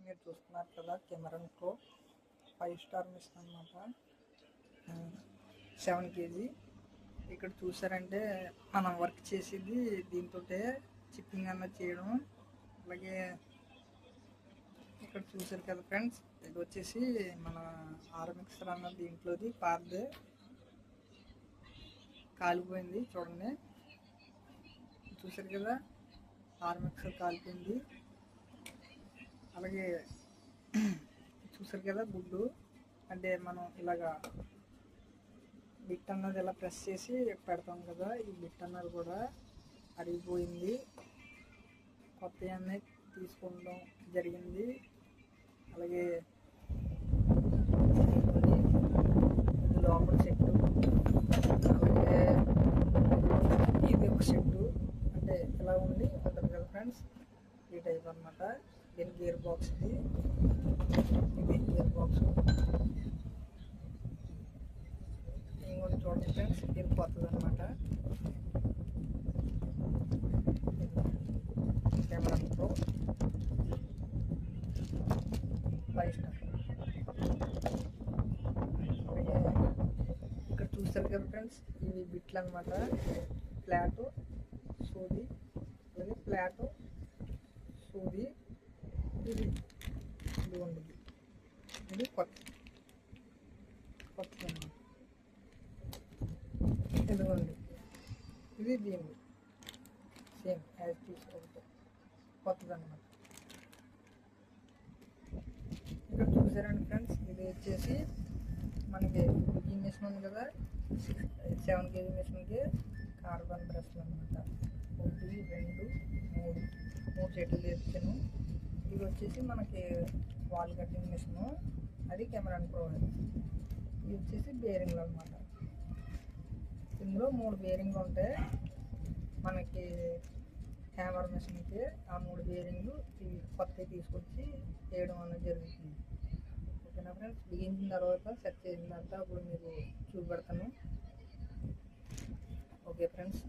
మీరు చూస్తున్నారు కదా కెమెరాన్ ప్రో 5 స్టార్ మిషన్ అనమాట. 7 kg. ఇక్కడ చూసారంటే మనం వర్క్ చేసేది దీంతో చిప్పింగ్ అన్నది చేయడం. అలాగే ఇక్కడ చూసారు కదా ఫ్రెండ్స్, ఇది వచ్చేసి మన ఆర్మిక్సర్ అన్న దీంట్లోది పార్దే కాలిపోయింది. చూడండి, చూసారు కదా ఆర్మిక్సర్ కాలిపోయింది. అలాగే చూసారు కదా గుడ్డు, అంటే మనం ఇలాగా బిట్ అన్నది ఇలా ప్రెస్ చేసి పెడతాం కదా, ఈ బిట్ అన్నది కూడా అరిగిపోయింది. కొత్త అన్నీ తీసుకోవడం జరిగింది. అలాగే ఇది లోపల సెట్టు, అలాగే ఇది ఒక సెట్టు, అంటే ఇలా ఉండి ఉంటుంది కదా ఫ్రెండ్స్, ఈ టైప్ అనమాట. దీని గేర్ బాక్స్, ఇది గేర్ బాక్స్. ఇంకోటి చూడండి ఫ్రెండ్స్, ఇది కొత్తది అనమాట. Cameron pro 5 star. ఇక్కడ చూస్తారు కదా ఫ్రెండ్స్, ఇవి బిట్లు అనమాట. ఫ్లాటు సూది, అలాగే ఫ్లాటు సూది. ఇది ఇదిగోండి, ఇది కొత్తది అన్నమాట. ఇదిగోండి, ఇది దీన్ని సేమ్ యాజ్ తీసుకోవద్దు, కొత్తది అన్నమాట. ఇక్కడ చూసారండి ఫ్రెండ్స్, ఇది వచ్చేసి మనకి ఈ మిషన్ ఉంది కదా, 7 kg మిషన్కి కార్బన్ బ్రష్లు అనమాట. 1 2 3 చెట్లు తెచ్చాను. ఇది వచ్చేసి మనకి వాల్ కటింగ్ మిషను, అది కెమెరాన్ ప్రో. ఇది వచ్చేసి బేరింగ్లు అనమాట. ఇందులో 3 బేరింగ్లు ఉంటాయి మనకి హ్యామర్ మిషన్కి. ఆ 3 బేరింగ్లు ఇవి కొత్తవి తీసుకొచ్చి చేయడం అనేది జరుగుతుంది. ఓకేనా ఫ్రెండ్స్, బిగించిన తర్వాత సెట్ చేసిన తర్వాత అప్పుడు మీరు చూపెడతాను. ఓకే ఫ్రెండ్స్,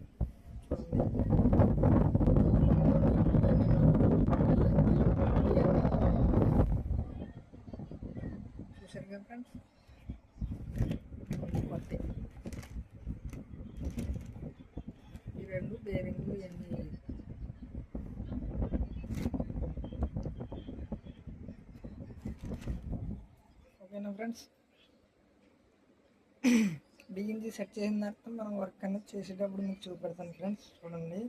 చూసారు కదా ఫ్రెండ్స్, కొత్త ఈ 2 బేరింగ్లు ఇవన్నీ. ఓకేనా ఫ్రెండ్స్, బిగించి సెట్ చేసిన తర్వాత మనం వర్క్ అనేది చేసేటప్పుడు మీకు చూపెడతాను ఫ్రెండ్స్. చూడండి,